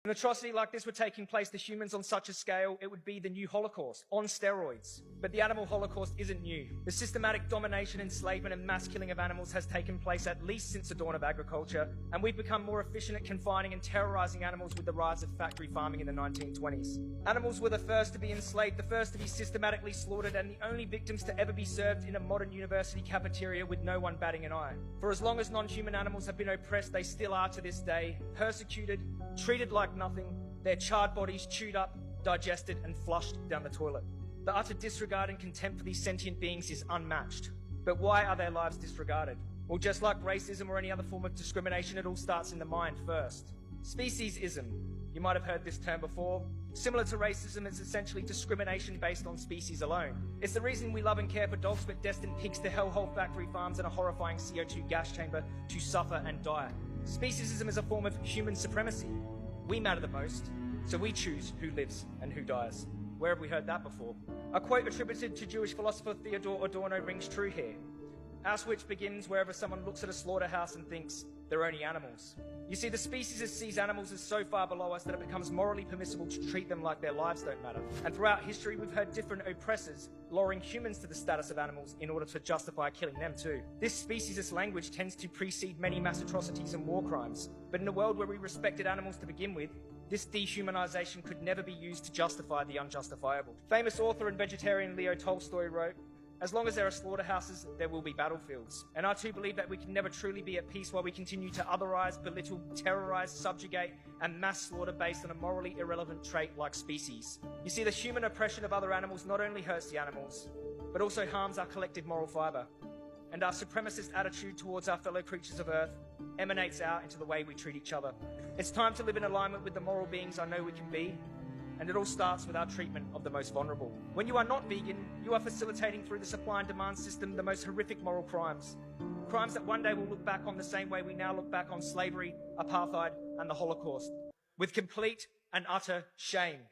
If an atrocity like this were taking place to humans on such a scale, it would be the new Holocaust, on steroids. But the animal Holocaust isn't new. The systematic domination, enslavement and mass killing of animals has taken place at least since the dawn of agriculture, and we've become more efficient at confining and terrorizing animals with the rise of factory farming in the 1920s. Animals were the first to be enslaved, the first to be systematically slaughtered, and the only victims to ever be served in a modern university cafeteria with no one batting an eye. For as long as non-human animals have been oppressed, they still are to this day, persecuted, treated like nothing, their charred bodies chewed up, digested and flushed down the toilet. The utter disregard and contempt for these sentient beings is unmatched. But why are their lives disregarded? Well, just like racism or any other form of discrimination, it all starts in the mind first. Speciesism. You might have heard this term before. Similar to racism, it's essentially discrimination based on species alone. It's the reason we love and care for dogs but destine pigs to hellhole factory farms and a horrifying CO2 gas chamber to suffer and die. Speciesism is a form of human supremacy. We matter the most, so we choose who lives and who dies. Where have we heard that before? A quote attributed to Jewish philosopher Theodore Adorno rings true here. Auschwitz begins wherever someone looks at a slaughterhouse and thinks they're only animals. You see, the species sees animals as so far below us that it becomes morally permissible to treat them like their lives don't matter. And throughout history, we've heard different oppressors lowering humans to the status of animals in order to justify killing them too. This speciesist language tends to precede many mass atrocities and war crimes. But in a world where we respected animals to begin with, this dehumanization could never be used to justify the unjustifiable. Famous author and vegetarian Leo Tolstoy wrote, "As long as there are slaughterhouses, there will be battlefields." And I too believe that we can never truly be at peace while we continue to otherize, belittle, terrorize, subjugate, and mass slaughter based on a morally irrelevant trait like species. You see, the human oppression of other animals not only hurts the animals, but also harms our collective moral fibre. And our supremacist attitude towards our fellow creatures of Earth emanates out into the way we treat each other. It's time to live in alignment with the moral beings I know we can be, and it all starts with our treatment of the most vulnerable. When you are not vegan, you are facilitating through the supply and demand system the most horrific moral crimes. Crimes that one day will look back on the same way we now look back on slavery, apartheid, and the Holocaust, with complete and utter shame.